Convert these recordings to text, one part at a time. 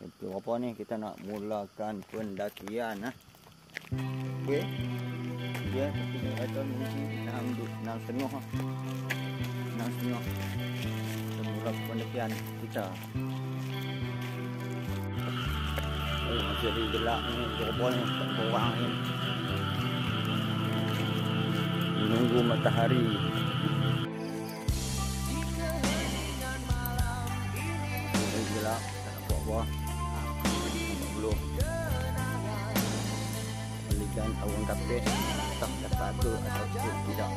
Itu apa ni, kita nak mulakan pendakian okey. Dia tapi ada mesti 6.5 6.5 kita mula pendakian kita. Masih lagi gelap ni, apa ni, tak ada orang ni. Menunggu matahari. Masih gelap, tak nampak apa. Belum. Belikan awan kapis, tak dapat ke atau tidak.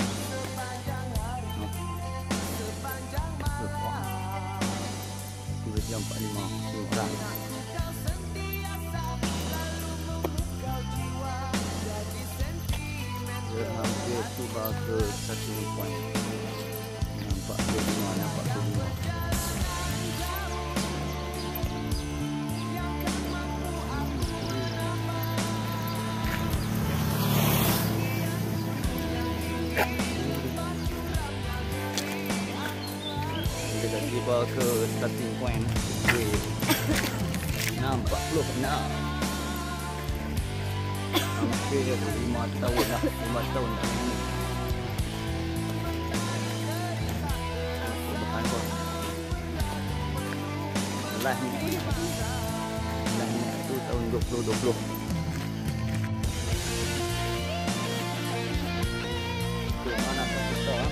Jam 45 kurang. Hampir tiba ke 1 poin. Nampak ke 5, nampak ke 5. Kita dah tiba ke starting point. Nampak 46. Hampir 5 tahun dah, 5 tahun dah ni. Perubahan pun. Last ni tu tahun 2020. Tu mana kita tengok.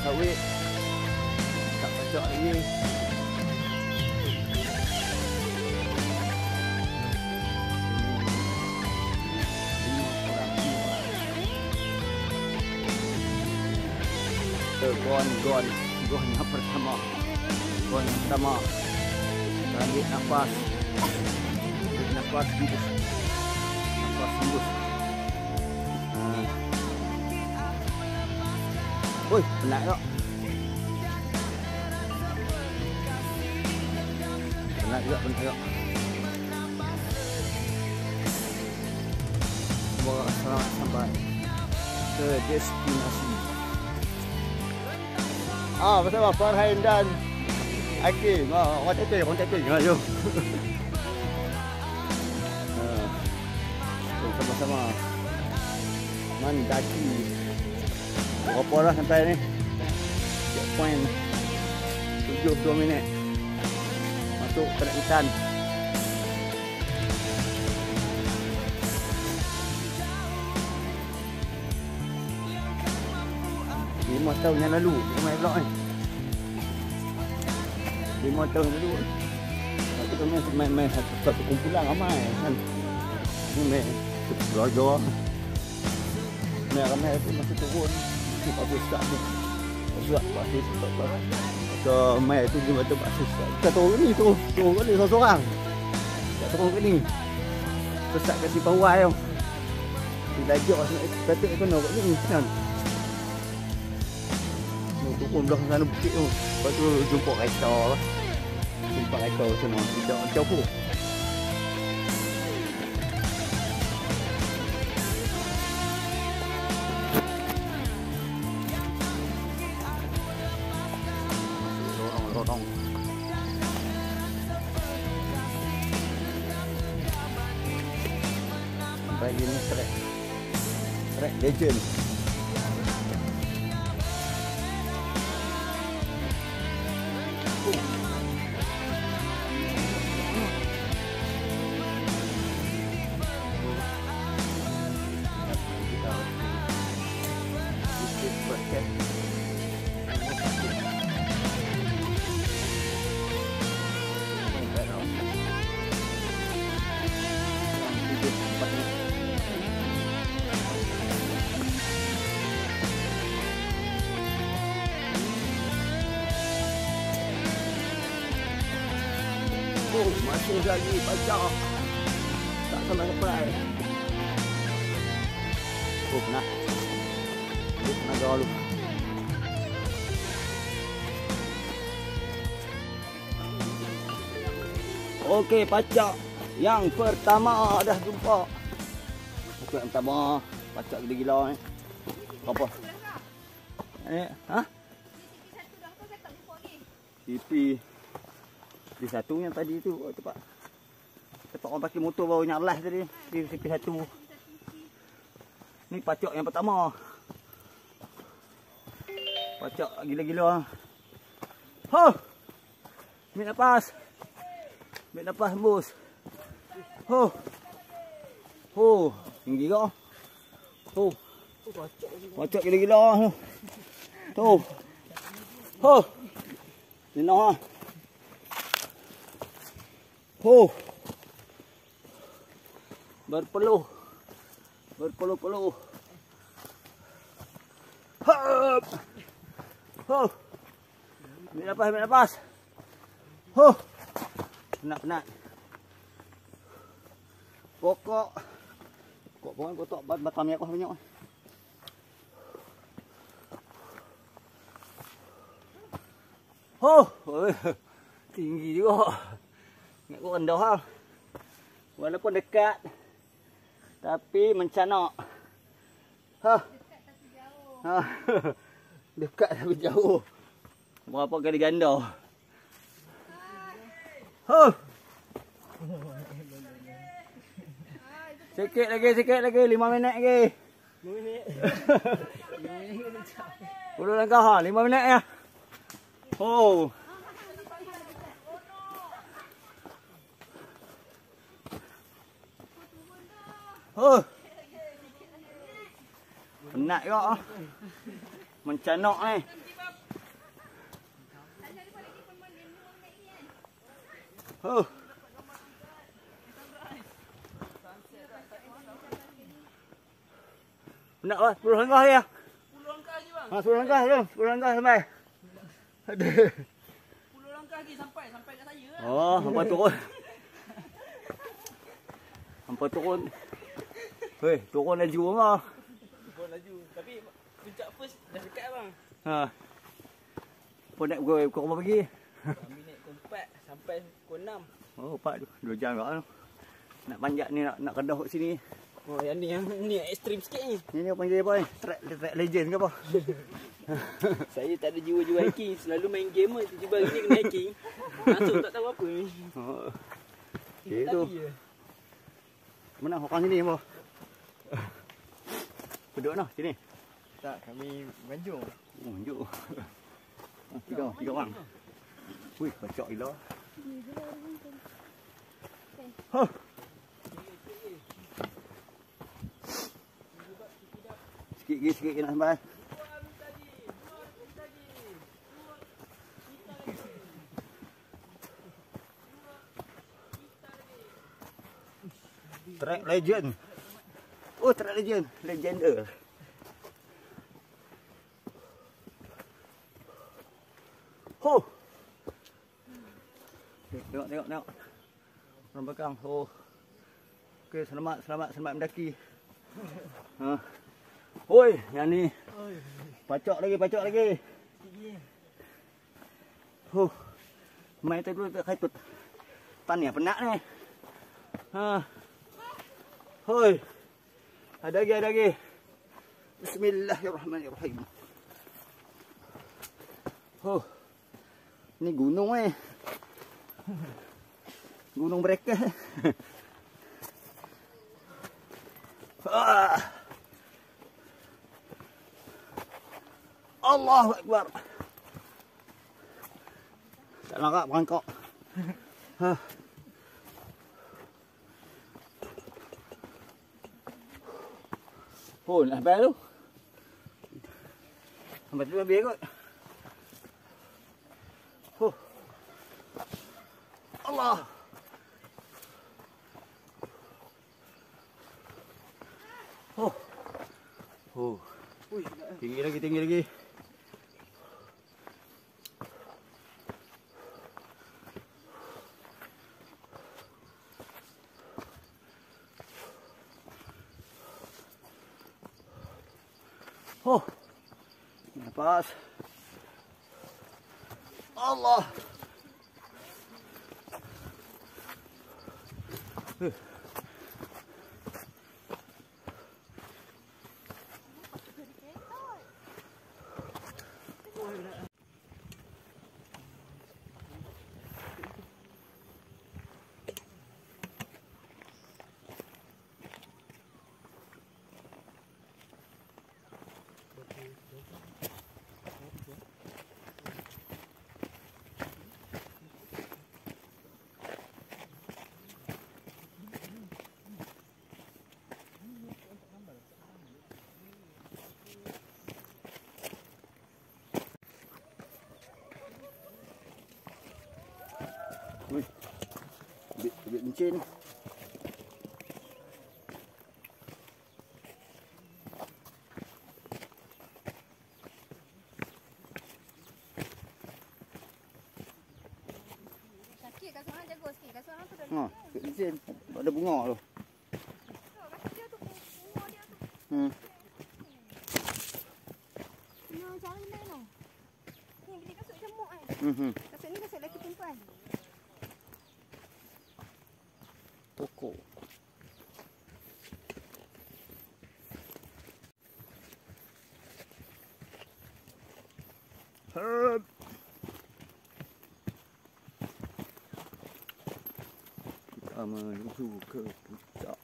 Sawit tak pecah lagi. Gon yang pertama. Ambil nafas. Nafas hembus. Oi, penat tak? Penat juga. Semoga selamat sampai ke destinasi. Bersama Farhan dan Hakim. Orang tepi. Jom. Sama-sama mendaki. Berapa dah sampai ni? Checkpoint 72 minit. Masuk ke hutan. Lima tahun yang lalu, main vlog ni. 5 tahun lalu. Kita main satu kumpulan ramai kan. Ni main keluarga. Ramai tu masih turun. Bagus tak ni. Bagus. So mai tu dia betul bagus. Kita turun ni turun ni seorang. Tak turun ke ni. Sesat kasi pawai tau. Belajar kata kena kat ni kan. Turun belah sana bukit tu. Lepas tu jumpa kereta. Sana tidak jauh. Lorong. Sampai ini trek legend. Masih lagi baca. Tak sampai Oh, penat. Tenaga lu. Okey, pacak yang pertama dah jumpa. Pacak yang pertama, pacak gila-gila ni. Apa? Ha? Pipi satu yang tadi tu tempat orang pakai motor baru nyalas tadi di pipi satu. Ni pacak yang pertama. Pacak gila-gila. Ho! Ambil nafas. Ambil nafas hembus. Ho! Ho! Tinggi kau. Ho! Pacak gila-gila tu. Tu. Ho! Linah. Ho! Berpeluh. Berpeluh-peluh. Hop! Ho! Ambil nafas, ambil nafas. Ho! Penat-penat. Pokok batang minyak banyak. Oh, tinggi juga. Ingat kau rendah hang. Walaupun dekat tapi mencanak. Ha. Ha. Dekat tapi jauh. Berapa kali ganda. Oh. Sikit lagi, 5 minit lagi. 5 minit. 10 langkah ha, 5 minit ya. Oh. Oh. Penat juga. Mencanak ni. Oh. Penat lah, 10 langkah ya. 10 langkah lagi bang. Ha, 10 langkah je, 10 langkah sampai. Aduh. 10 langkah lagi sampai kat saya lah. Oh, hampa turun. Hampa turun. Hei, turun laju mah. Turun laju. Tapi puncak first dah dekat bang. Ha. Apa nak pukul berapa pagi? Minit ke 4 sampai pukul 6. Oh, 2 jam kat tu. Nak panjat ni, nak kedah kat sini. Oh, yang ni ekstrim sikit ni. Ni apa panggil apa ni? Track legend ke apa? Saya tak ada jiwa-jiwa hiking. Selalu main game je. Tiba-tiba hari ni kena hiking. Masuk tak tahu apa ni. Oh. Okay, tu. Mana orang sini apa? Duduk noh sini. Tak, kami Manjung. Oh, jom. Tiga orang. Wih, kacak gila. Huh. Sikit nak sampai. Track legend. Oh, track legend. Legender. Oh. Tengok. Orang belakang. Oh. Okey, selamat mendaki. Ha. Oi, yang ni. Pacak lagi. Main tu dulu tak kaitut. Tanya penat ni. Ha. Hoi. Ada lagi. Bismillahirrahmanirrahim. Oh. Ni gunung Gunung mereka. Allahu Akbar. Tak nak berangkak. Ha. Oh, nak sampai tu. Sampai tu lebih kot. Allah. Tinggi lagi. Oh. Nafas. Allah. Wih, bibit bencin. Sakit kat seorang jaga sikit. Kat seorang tu dah. Ha, bibit bencin. Ada bunga tu. Kat dia tu bunga dia tu. No, cara ni no. Ni dia kasut gemuk kan. Kasut ni kasut lelaki perempuan. Pokok. Herb. Kita menuju ke puncak.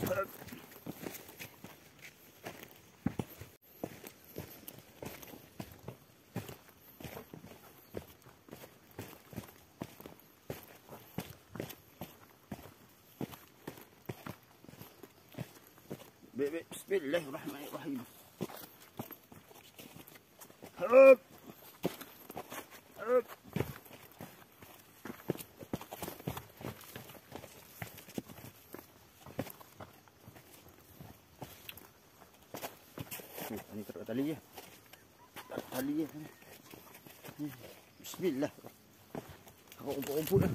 Herb. Bismillahirrahmanirrahim. Hup. Hup. Ni taruh tali je. Taruh tali je. Bismillah. Kau umpuk-umpuk dah.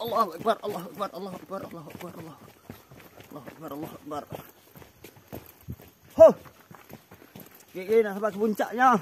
Allahu Akbar, Allahu Akbar, Allahu Akbar, Allahu Akbar, Allahu Akbar. Allah Akbar, Allah Akbar. Huh. Okay, nak sampai ke puncaknya.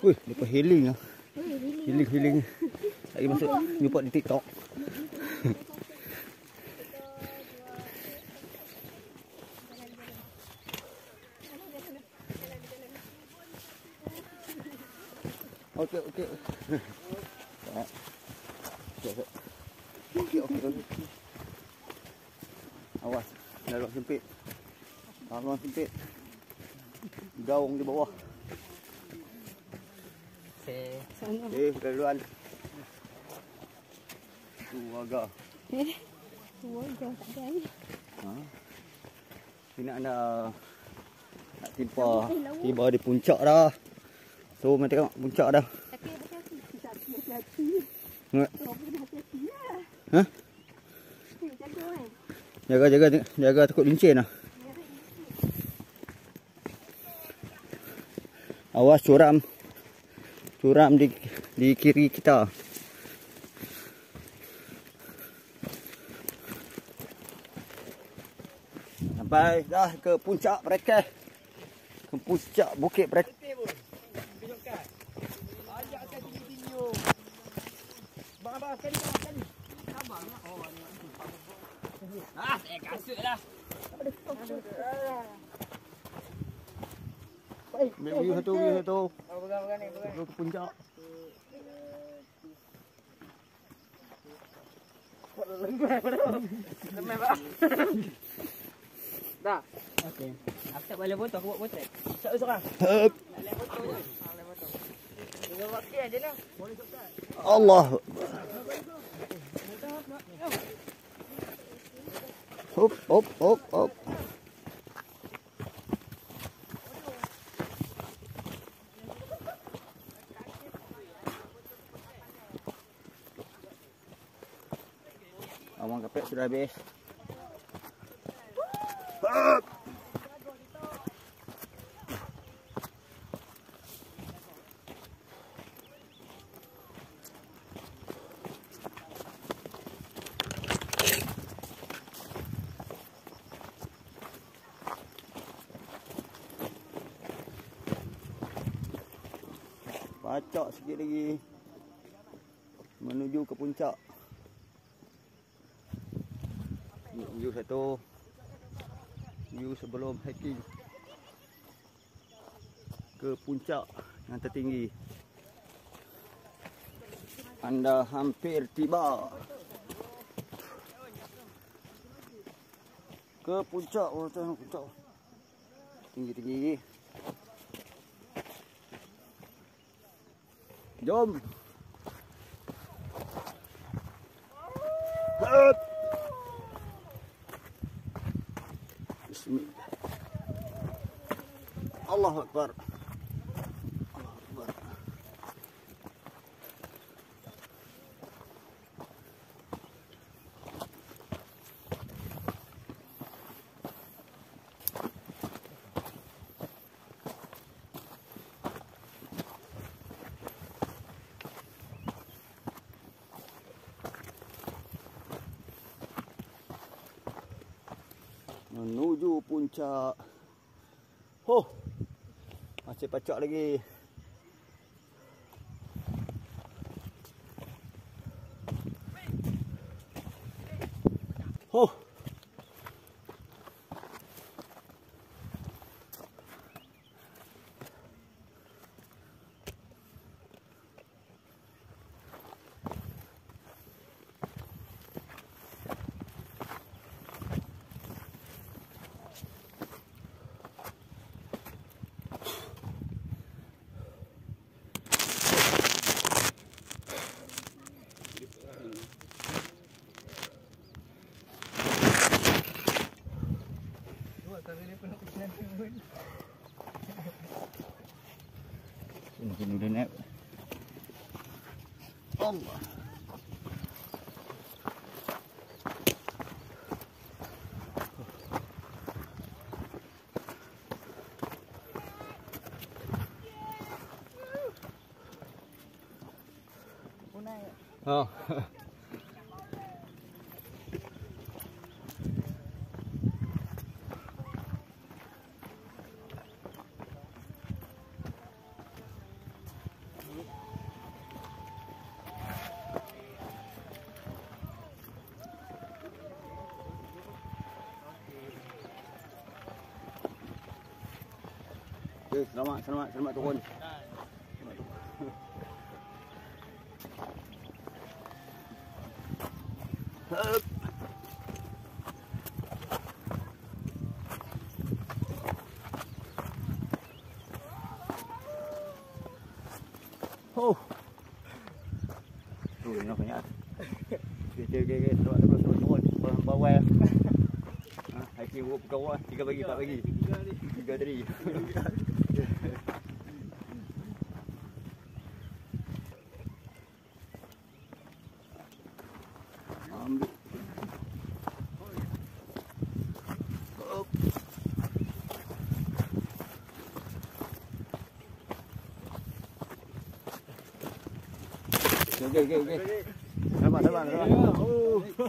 Wih, lepas healing lah. Healing. Saya masuk jumpa di TikTok. Okey. Okey. Awas, dalam sempit. Dalam sempit. Gaung di bawah. Duluan. Tu agak. Warga tak ada ni. Sini anda nak tiba di puncak dah. So, mari tengok puncak dah. Hati-hati. Tengok. Hati-hati lah. Ha? Jaga kan. Jaga takut lincin lah. Awas curam di kiri kita. Sampai dah ke puncak Perekeh. Ke puncak Bukit Perekeh. Ajakkan tinggi-tinggi. Bang, sekali. Abang. Oh, ni. Saya kasut lah. View satu. Pegang ni. Ke puncak. Lemah, Pak. Dah. Okey. Aku tak boleh foto, aku buat potret. Satu seorang. Boleh foto je. Boleh foto. Dengan wakil aja lah. Boleh subscribe. Allah. Hop. Awang kapek sudah habis. Pacak sikit lagi menuju ke puncak. View satu. View sebelum hiking ke puncak yang tertinggi. Anda hampir tiba ke puncak. Puncak tinggi-tinggi. Jom. Bismillah. Allahu Akbar. Menuju puncak. Masih pacak lagi. Ini udah naik. Allah. Oh. Okay, selamat turun. Ini namanya. Okay, selamat turun. Bawah. Hiking rope ke bawah 3 bagi 4 bagi. 3 tadi. Ambil. Okay. Selamat.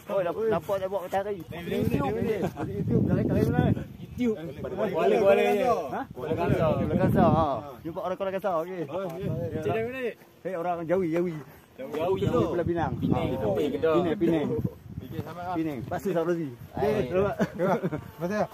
Oh, dapat bawa matahari. YouTube. Dari mana? Tiup. Boleh. Ha? Kuala Kangsar. Kuala Kangsar. Ha. Jumpa orang Kuala Kangsar okey. Cik dah mana ni? Orang Jawi. Jauh je Jawi Pulau Pinang. Penang, Tampil, Kedah. Penang. Penang. Pasti Sarozi. Okey, selamat. Betul.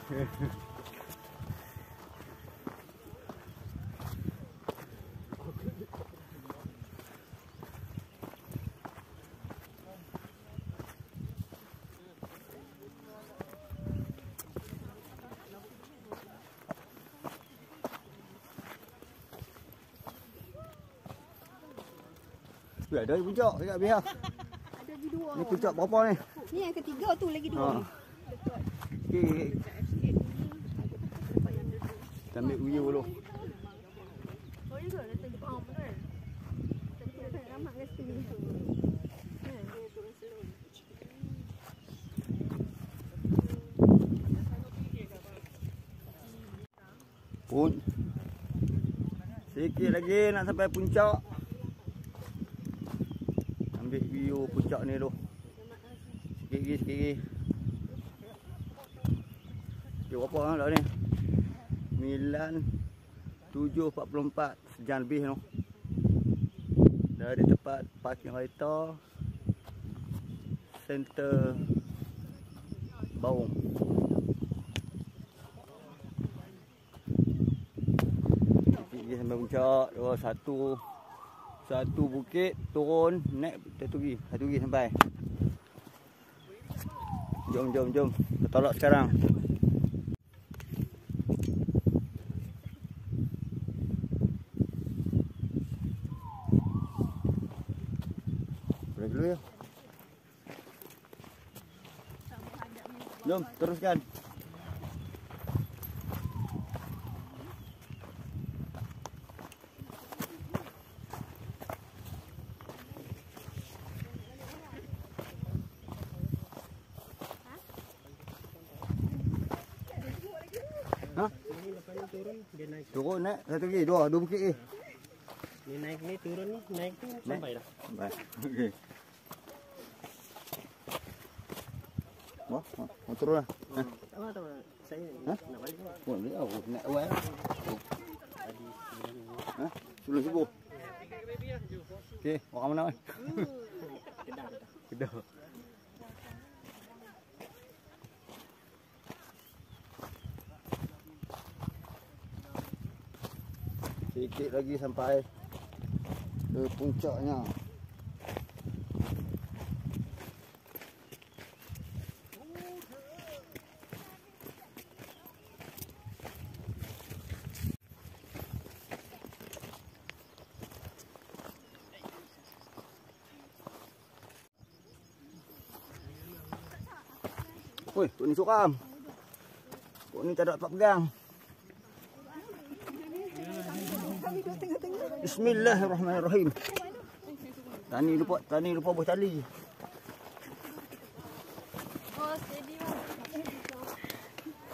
Ada puncak dekat biar. Ada lagi dua. Ni puncak berapa ni? Ni yang ketiga tu lagi dua. Ha. Okey. Kita ambil view dulu. Oh, ya ke? Datang jumpa orang betul. Tadi kita tak ramai kat sini. Pun. Sikit lagi nak sampai puncak. Ambil view puncak ni dulu. Sikit lagi. Dia berapa orang dah ni? 7:44 sejam lebih tu. Dah ada tempat parking kereta. Center Baung. Sikit sampai puncak. Satu bukit turun, naik satu lagi sampai. Jom. Kita tolak sekarang. Boleh dulu ya. Jom, teruskan. Ha? Turun naik satu lagi, dua bukit ni. Ni naik ni turun ni, naik tu sampai dah. Sampai. Okey. Wah, turun lah. Ha? Tak saya Ha? nak balik. Boleh nak awal. Ha? 10,000. Okey, orang mana oi? Kedah. Sikit lagi sampai ke puncaknya. Woi, tu ni suram. Kau ni tak ada tempat pegang. Bismillahirrahmanirrahim. Tani lupa buah tali. Oh, steady bang.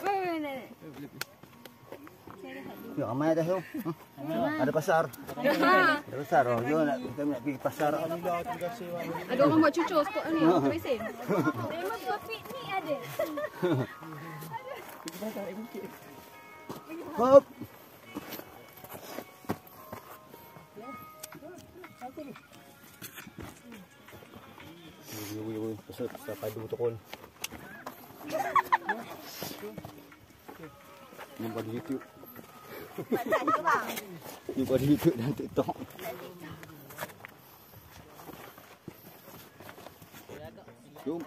Weh, nenek. Ya, ramai dah tu. Ada pasar. Ada pasar. Oh, kita nak pergi pasar. Ada orang buat cucur spot ni, orang mesin. Memang buat piknik ada. Hop. Pasal padu turun. Nampak di YouTube. Nampak di YouTube dan TikTok. Jom.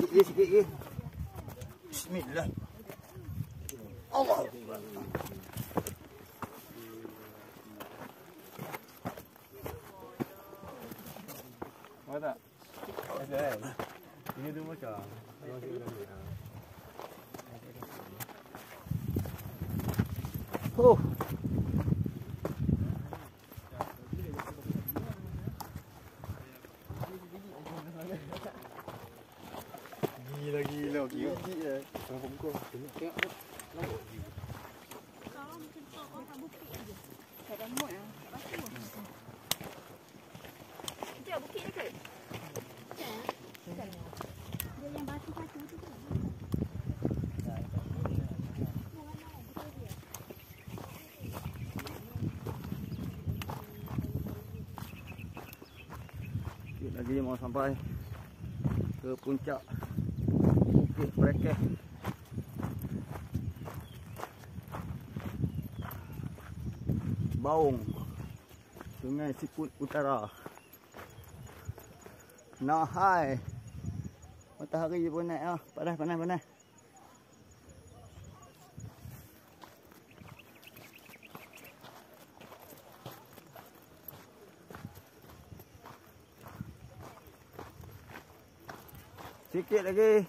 Sikit lagi. Bismillah. Allah. Ada. Ini dia macam. Oh. Gila. Gila. Tengok. Ada mood ah. Sekejap bukit ni ke? Dia yang batu tu kan. lagi mau sampai ke puncak Bukit Perekeh. Baung, Sungai Siput Utara. Nah, hai. Matahari pun naik ah. Panas. Sikit lagi.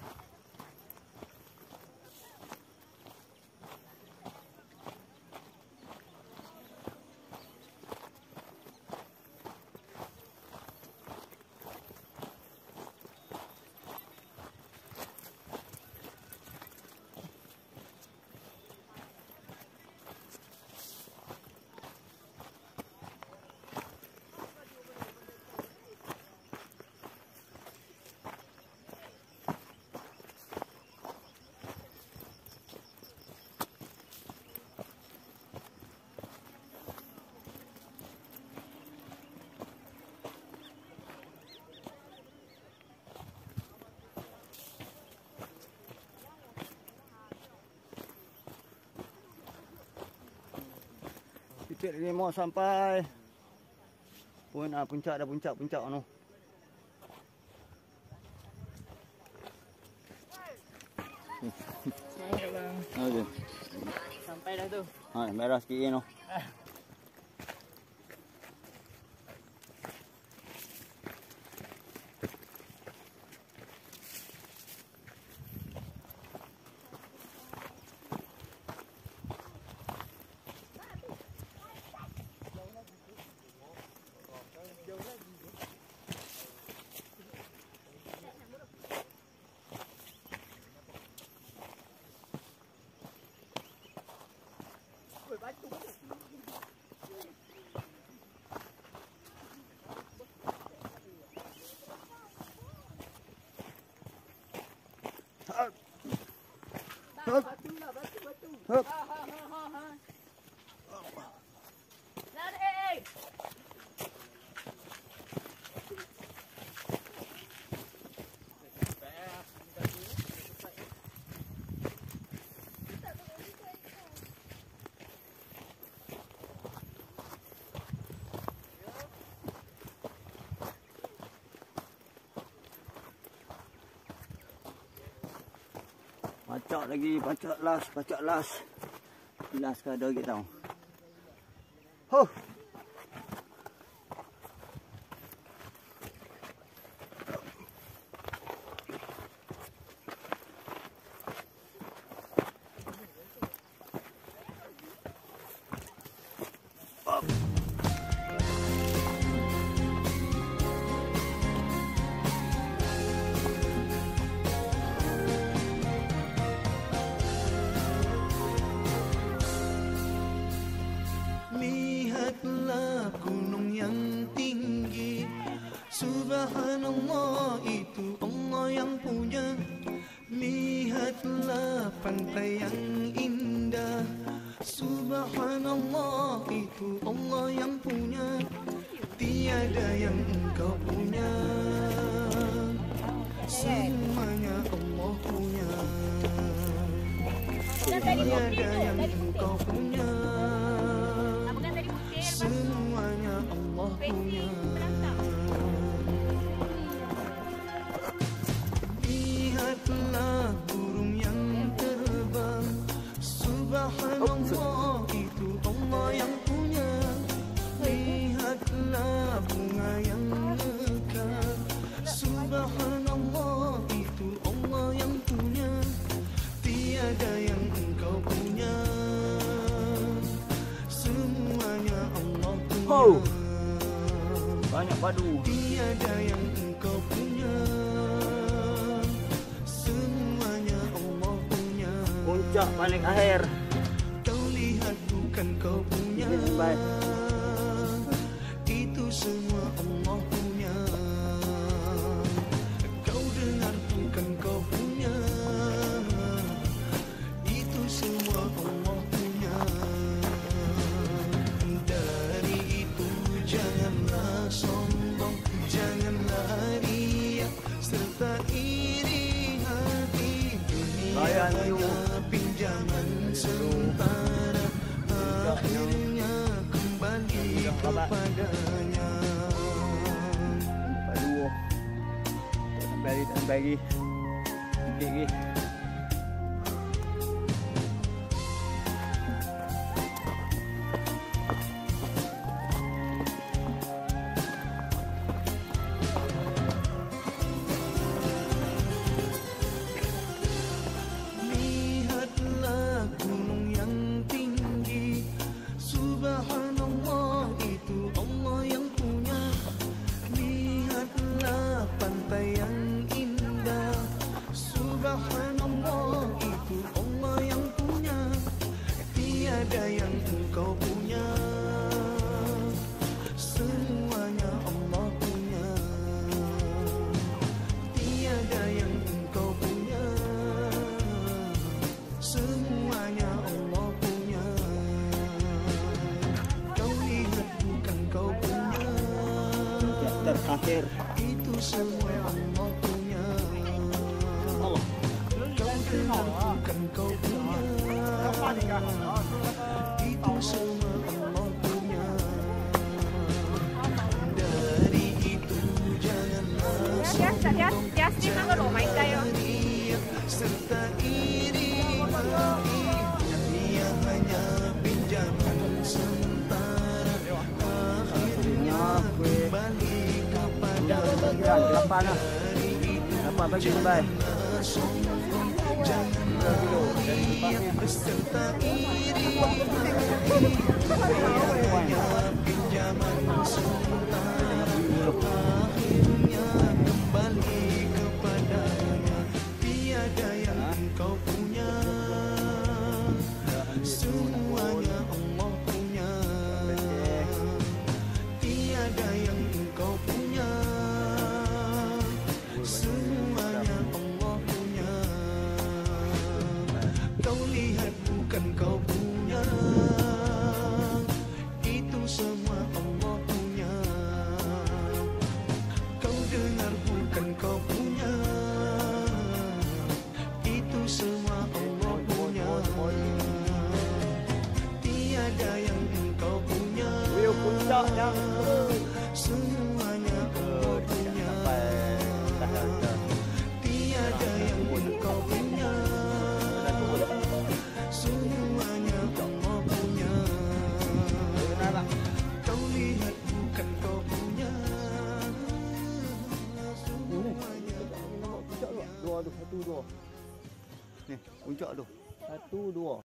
Sikit lagi mau sampai. Pun puncak dah puncak tu. Semangat bang. Okey. Sampai dah tu. Ha, merah sikit ni. Hup. Hup. Lari. Pacak lagi, pacak las. Las ke ada lagi tau. Huh. Lihatlah gunung yang tinggi, Subhanallah itu Allah yang punya. Lihatlah pantai yang indah, Subhanallah itu Allah yang punya. Tiada yang engkau punya, semuanya Allah punya. Tiada yang engkau punya, semuanya Allah punya. Lihatlah burung yang terbang, Subhanallah itu Allah yang punya. Lihatlah bunga yang mekar, Subhanallah itu Allah yang punya. Tiada yang engkau punya, semuanya Allah punya. Oh. Banyak padu. Tiada yang engkau punya, semuanya Allah punya. Puncak paling akhir. Kau lihat bukan kau punya, itu semua Allah punya. Kau dengar bukan kau punya, itu semua Allah punya. Dari itu janganlah sombong, janganlah kepadanya. Aduh. Tak sampai lagi. Sikit lagi. Lihatlah gunung yang tinggi, subhanallah itu Allah yang punya. Lihatlah pantai yang indah, subhanallah itu Allah yang punya. Tiada yang engkau punya, semuanya Allah punya. Tiada yang engkau punya, semuanya Allah punya. Kau lihat bukan kau punya, Terakhir. itu semua Allah punya. Allah. Kau dengar bukan kau punya, itu semua Allah punya. Dari itu janganlah Dia stream aku loh main kayo. teriak serta iri maki. Dia hanya pinjaman sementara, akhirnya kembali kepada. Lapan lah. Lapan bagi baik. Serta iri maki. Dia hanya pinjaman sementara, akhirnya kembali kepadanya. Tiada yang engkau punya, semuanya Allah punya. Tiada yang engkau punya, semuanya Allah punya. Kau lihat bukan kau punya, itu semua Allah punya. Kau dengar bukan kau punya, itu semua Allah punya. Tiada yang engkau punya, semuanya Allah punya. Tiada yang engkau punya, semuanya Allah punya. Kau lihat bukan kau punya, semuanya Allah punya. Dua tu, satu dua. Ni, puncak tu. Satu dua.